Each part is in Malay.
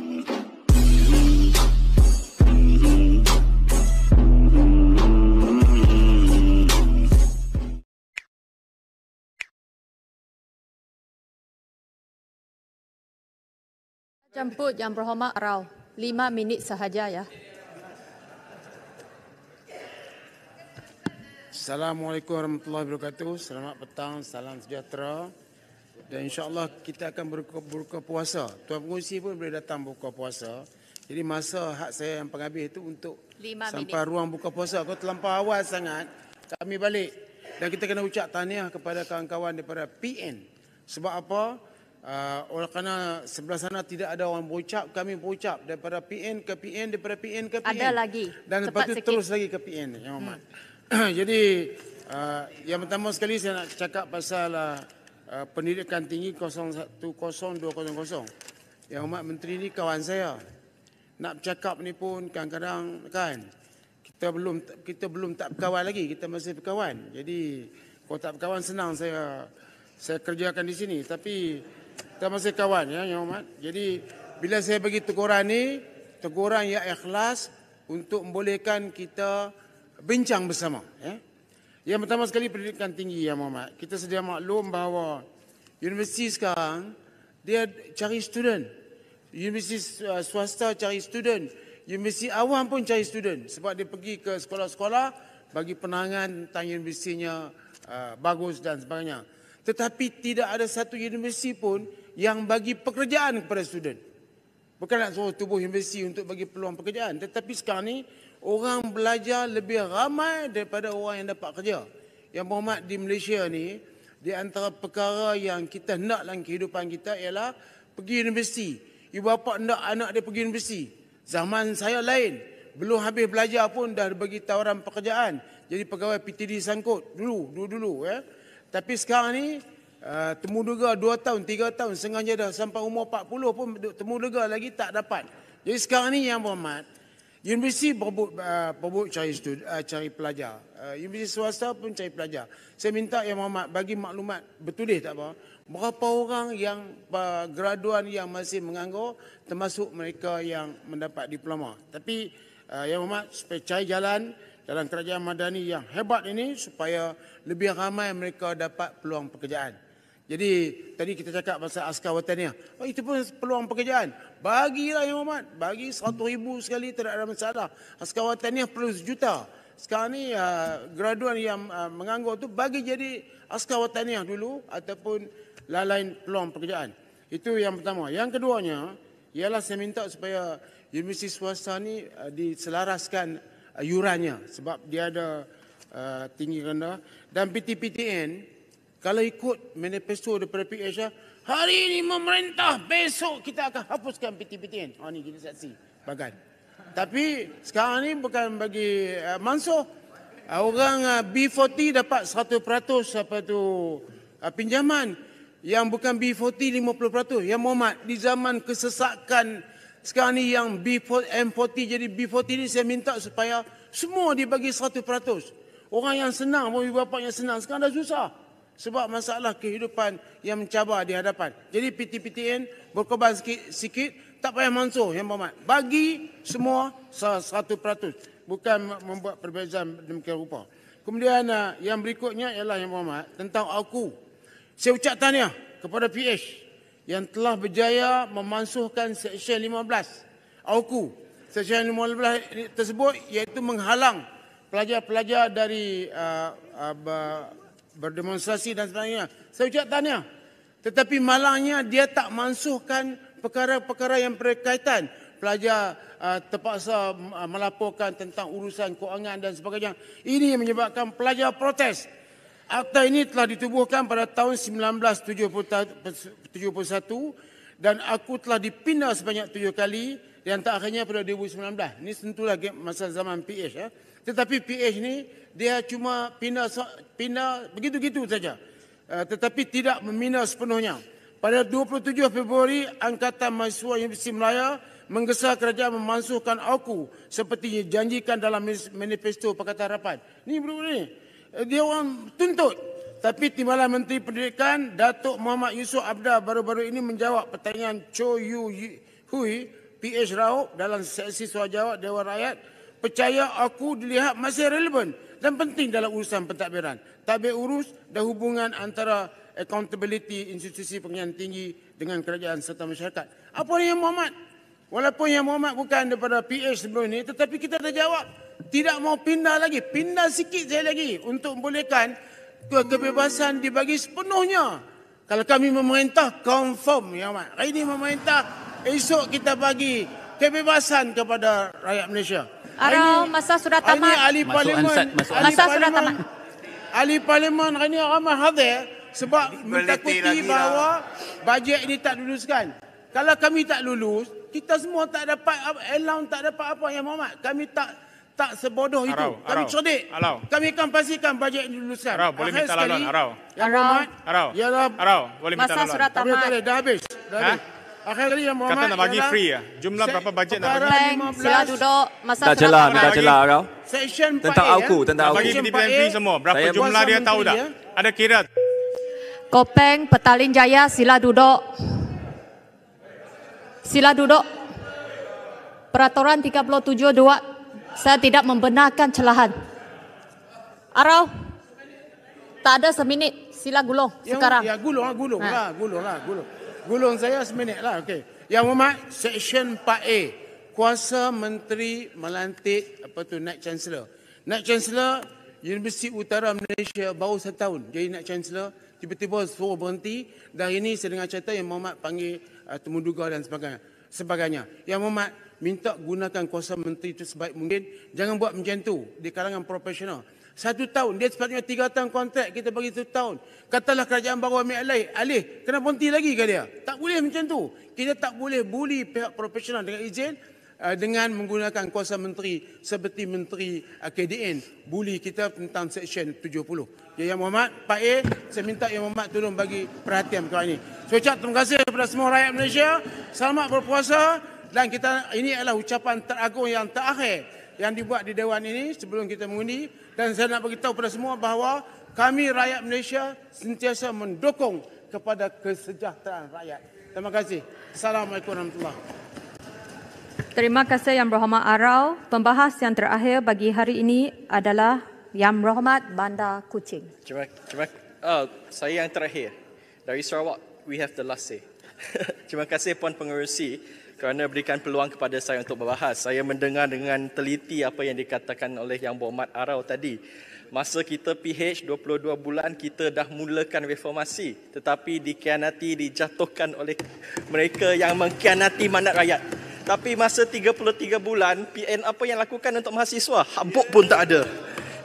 Jemput Yang Berhormat Rao, 5 minit sahaja ya. Assalamualaikum warahmatullahi wabarakatuh. Selamat petang, salam sejahtera. Dan insya-Allah kita akan berbuka puasa. Tuan Pengerusi pun boleh datang buka puasa. Jadi masa hak saya yang penghabis itu untuk sampai ruang buka puasa. Kalau terlampau awal sangat, kami balik. Dan kita kena ucap tahniah kepada kawan-kawan daripada PN. Sebab apa? Oleh kerana sebelah sana tidak ada orang berucap, kami berucap daripada PN ke PN, daripada PN ke PN. Ada lagi. Dan lepas itu terus lagi ke PN. Yang Hormat. Jadi yang pertama sekali saya nak cakap pasal pendidikan tinggi 010200. Yang Hormat Menteri ni kawan saya. Nak bercakap ni pun kadang-kadang kan kita belum tak berkawan lagi, kita masih berkawan. Jadi kalau tak berkawan senang saya kerjakan di sini, tapi kita masih kawan ya Yang Hormat. Jadi bila saya bagi teguran ni, teguran yang ikhlas untuk membolehkan kita bincang bersama ya. Yang pertama sekali pendidikan tinggi Yang Hormat. Kita sedia maklum bahawa universiti sekarang dia cari student. Universiti swasta cari student. Universiti awam pun cari student sebab dia pergi ke sekolah-sekolah bagi penerangan tentang universitinya bagus dan sebagainya. Tetapi tidak ada satu universiti pun yang bagi pekerjaan kepada student. Bukan nak suruh tubuh universiti untuk bagi peluang pekerjaan. Tetapi sekarang ni orang belajar lebih ramai daripada orang yang dapat kerja. Yang berhormat di Malaysia ni, di antara perkara yang kita nak dalam kehidupan kita ialah pergi universiti. Ibu bapa nak anak dia pergi universiti. Zaman saya lain. Belum habis belajar pun dah bagi tawaran pekerjaan. Jadi pegawai PTD sangkut dulu ya. Tapi sekarang ni temuduga 2 tahun, 3 tahun, sengaja dah sampai umur 40 pun temuduga lagi tak dapat. Jadi sekarang ni Yang Berhormat, universiti berebut cari pelajar. Universiti swasta pun cari pelajar. Saya minta Yang Berhormat bagi maklumat bertulis tak apa. Berapa orang yang graduan yang masih menganggur termasuk mereka yang mendapat diploma. Tapi Yang Berhormat supaya cari jalan dalam kerajaan madani yang hebat ini supaya lebih ramai mereka dapat peluang pekerjaan. Jadi tadi kita cakap pasal askar wataniah. Itu pun peluang pekerjaan. Bagilah Yang Hormat, bagi 100,000 sekali tidak ada masalah. Askar wataniah perlu 1 juta. Sekarang ni graduan yang menganggur tu bagi jadi askar wataniah dulu ataupun lain peluang pekerjaan. Itu yang pertama. Yang keduanya ialah saya minta supaya universiti swasta ni diselaraskan yurannya sebab dia ada tinggi rendah. Dan PTPTN kalau ikut manifesto daripada PH, hari ini memerintah, besok kita akan hapuskan PTPTN. Ini jadi saksi bagan. Tapi sekarang ni bukan bagi mansuh. Orang B40 dapat 100% apa tu pinjaman. Yang bukan B40 50%. Yang Berhormat, di zaman kesesakan sekarang ni yang M40 jadi B40 ni saya minta supaya semua dibagi 100%. Orang yang senang, ibu bapa yang senang sekarang dah susah. Sebab masalah kehidupan yang mencabar di hadapan. Jadi PTPTN berkorban sikit, tak payah mansuh Yang Berhormat. Bagi semua 100%. Bukan membuat perbezaan demikian rupa. Kemudian yang berikutnya ialah Yang Berhormat tentang aku. Saya ucap tahniah kepada PH yang telah berjaya memansuhkan Seksyen 15 AUKU. Seksyen 15 tersebut iaitu menghalang pelajar-pelajar dari berdemonstrasi dan sebagainya. Saya ucap tahniah. Tetapi malangnya dia tak mansuhkan perkara-perkara yang berkaitan. Pelajar terpaksa melaporkan tentang urusan kewangan dan sebagainya. Ini yang menyebabkan pelajar protes. Akta ini telah ditubuhkan pada tahun 1971 dan aku telah dipindah sebanyak 7 kali dan terakhirnya pada 2019. Ini tentulah masa zaman PH. Ya. Tetapi PH ni dia cuma pindah begitu-gitu saja. Tetapi tidak membina sepenuhnya. Pada 27 Februari, Angkatan Mahasiswa Universiti Melaya menggesa kerajaan memansuhkan AUKU seperti dijanjikan dalam manifesto Pakatan Harapan. Ini benda-benda ni. Dia orang tuntut. Tapi Timbalan Menteri Pendidikan Datuk Muhammad Yusof Abdal baru-baru ini menjawab pertanyaan Cho Yu Hui PH Raup dalam sesi soal jawab Dewan Rakyat, percaya aku dilihat masih relevan dan penting dalam urusan pentadbiran, tadbir urus dan hubungan antara accountability institusi pengajian tinggi dengan kerajaan serta masyarakat. Apa ni Yang Muhammad? Walaupun Yang Muhammad bukan daripada PH sebelum ini, tetapi kita dah jawab. Tidak mau pindah lagi. Pindah sikit saya lagi untuk membolehkan kebebasan dibagi sepenuhnya. Kalau kami memerintah, confirm Yang Muhammad. Hari ini memerintah, esok kita bagi kebebasan kepada rakyat Malaysia. Arau, masa sudah Hari ini tamat. ahli parlimen, Masa sudah tamat. ahli parlimen hari ini ramai hadir sebab mentakuti bahawa bajet ini tak luluskan. Kalau kami tak lulus, kita semua tak dapat allowance, tak dapat apa Yang Muhammad. Kami tak sebodoh itu. Kami cerdik. Kami akan pastikan bajet ini luluskan. Arau, boleh minta laluan, Arau. Yang Muhammad, Arau, boleh minta Masa laluan. sudah tamat. dah habis. Akhir kali Yang Muhammad Kata nak bagi ialah free ya. Jumlah berapa bajet nak bagi? Peng, sila duduk. Masa Tak sudah celah, tamat. minta celah Arau. Section 4A, Tentang aku, tentang Nak aku. bagi PTPM free semua. Berapa Saya jumlah dia tahu Menteri, tak? Ada kira. Kopeng, Petaling Jaya, sila duduk. Sila duduk. Peraturan 37.2, saya tidak membenarkan celahan. Arau, tak ada seminit. Sila gulung sekarang. Ya, gulung lah. Gulung saya seminit lah. Okey. Yang Muhammad, Section 4A. Kuasa Menteri melantik Naib Chancellor. Naib Chancellor Universiti Utara Malaysia baru 1 tahun jadi Naib Chancellor. Tiba-tiba suruh berhenti. Dan ini saya dengar cerita yang Muhammad panggil temuduga dan sebagainya. Yang Muhammad minta gunakan kuasa menteri itu sebaik mungkin. Jangan buat macam tu di kalangan profesional. 1 tahun, dia sepatutnya 3 tahun kontrak, kita bagi 1 tahun. Katalah kerajaan baru ambil alih, kena berhenti lagi ke dia? Tak boleh macam tu. Kita tak boleh bully pihak profesional dengan izin dengan menggunakan kuasa menteri seperti Menteri KDN. Bully kita tentang Seksyen 70. Ya, Yang Muhammad, Pak A, saya minta Yang Muhammad tolong bagi perhatian perkara ini. Saya ucap terima kasih kepada semua rakyat Malaysia. Selamat berpuasa. Dan ini adalah ucapan teragung yang terakhir yang dibuat di Dewan ini sebelum kita mengundi. Dan saya nak beritahu kepada semua bahawa kami rakyat Malaysia sentiasa mendukung kepada kesejahteraan rakyat. Terima kasih. Assalamualaikum warahmatullahi wabarakatuh. Terima kasih Yang Berhormat Arau. Pembahas yang terakhir bagi hari ini adalah Yang Berhormat Bandar Kuching. Saya yang terakhir. Dari Sarawak, we have the last say. Terima kasih Puan Pengerusi kerana berikan peluang kepada saya untuk berbahas. Saya mendengar dengan teliti apa yang dikatakan oleh Yang Berhormat Arau tadi. Masa kita PH 22 bulan, kita dah mulakan reformasi. Tetapi dikhianati, dijatuhkan oleh mereka yang mengkhianati mandat rakyat. Tapi masa 33 bulan, PN apa yang lakukan untuk mahasiswa? Habuk pun tak ada.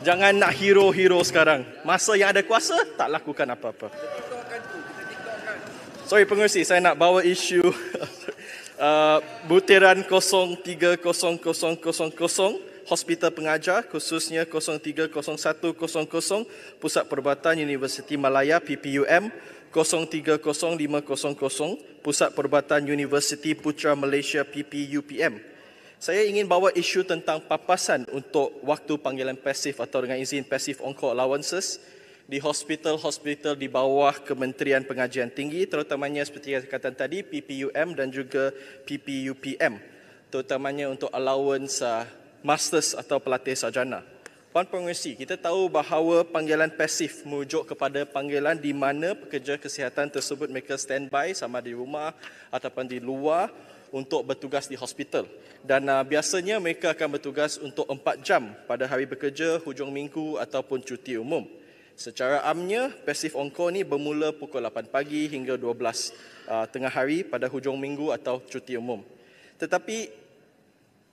Jangan nak hero-hero sekarang. Masa yang ada kuasa, tak lakukan apa-apa. Sorry Pengerusi, saya nak bawa isu butiran 030000 Hospital Pengajar, khususnya 030100 Pusat Perubatan Universiti Malaya PPUM, 030500 Pusat Perubatan Universiti Putra Malaysia PPUPM. Saya ingin bawa isu tentang papasan untuk waktu panggilan pasif atau dengan izin passive on-call allowances di hospital-hospital di bawah Kementerian Pengajian Tinggi, terutamanya seperti yang katakan tadi, PPUM dan juga PPUPM, terutamanya untuk allowance masters atau pelatih sarjana. Puan Pengerusi, kita tahu bahawa panggilan pasif merujuk kepada panggilan di mana pekerja kesihatan tersebut mereka standby sama di rumah ataupun di luar untuk bertugas di hospital. Dan biasanya mereka akan bertugas untuk 4 jam pada hari bekerja, hujung minggu ataupun cuti umum. Secara amnya, passive on-call ni bermula pukul 8 pagi hingga 12 tengah hari pada hujung minggu atau cuti umum. Tetapi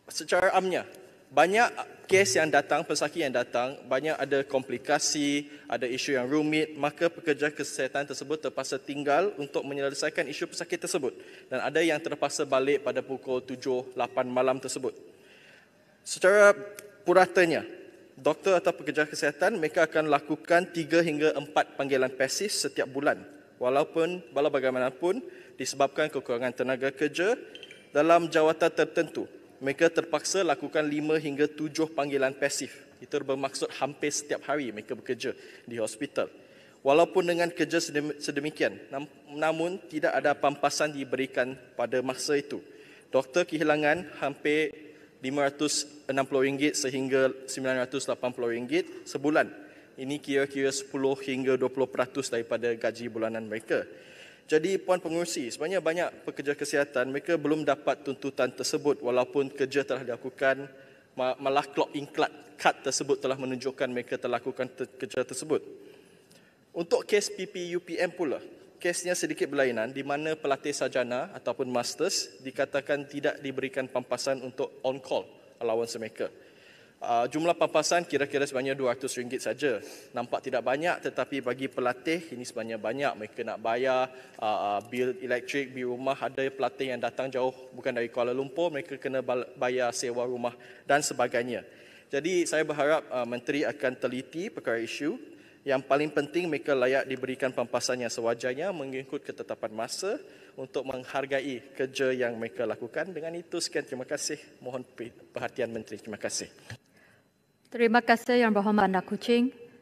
secara amnya, banyak kes yang datang, pesakit yang datang, banyak ada komplikasi, ada isu yang rumit, maka pekerja kesihatan tersebut terpaksa tinggal untuk menyelesaikan isu pesakit tersebut. Dan ada yang terpaksa balik pada pukul 7-8 malam tersebut. Secara puratanya, doktor atau pekerja kesihatan mereka akan lakukan 3 hingga 4 panggilan pasif setiap bulan. Walau bagaimanapun disebabkan kekurangan tenaga kerja dalam jawatan tertentu, mereka terpaksa lakukan 5 hingga 7 panggilan pasif. Itu bermaksud hampir setiap hari mereka bekerja di hospital. Walaupun dengan kerja sedemikian, namun tidak ada pampasan diberikan pada masa itu. Doktor kehilangan hampir RM560 sehingga RM980 sebulan. Ini kira-kira 10 hingga 20% daripada gaji bulanan mereka. Jadi Puan Pengerusi, sebenarnya banyak pekerja kesihatan mereka belum dapat tuntutan tersebut walaupun kerja telah dilakukan, malah clock in cut tersebut telah menunjukkan mereka telah lakukan kerja tersebut. Untuk kes PPUPM pula, kesnya sedikit berlainan di mana pelatih sarjana ataupun masters dikatakan tidak diberikan pampasan untuk on-call allowance mereka. Jumlah pampasan kira-kira sebanyak RM200 saja. Nampak tidak banyak tetapi bagi pelatih ini sebenarnya banyak. Mereka nak bayar bil elektrik, bil rumah. Ada pelatih yang datang jauh bukan dari Kuala Lumpur, mereka kena bayar sewa rumah dan sebagainya. Jadi saya berharap Menteri akan teliti perkara isu. Yang paling penting mereka layak diberikan pampasan yang sewajarnya mengikut ketetapan masa untuk menghargai kerja yang mereka lakukan. Dengan itu sekian, terima kasih. Mohon perhatian Menteri. Terima kasih. Terima kasih Yang Berhormat Bandar Kuching.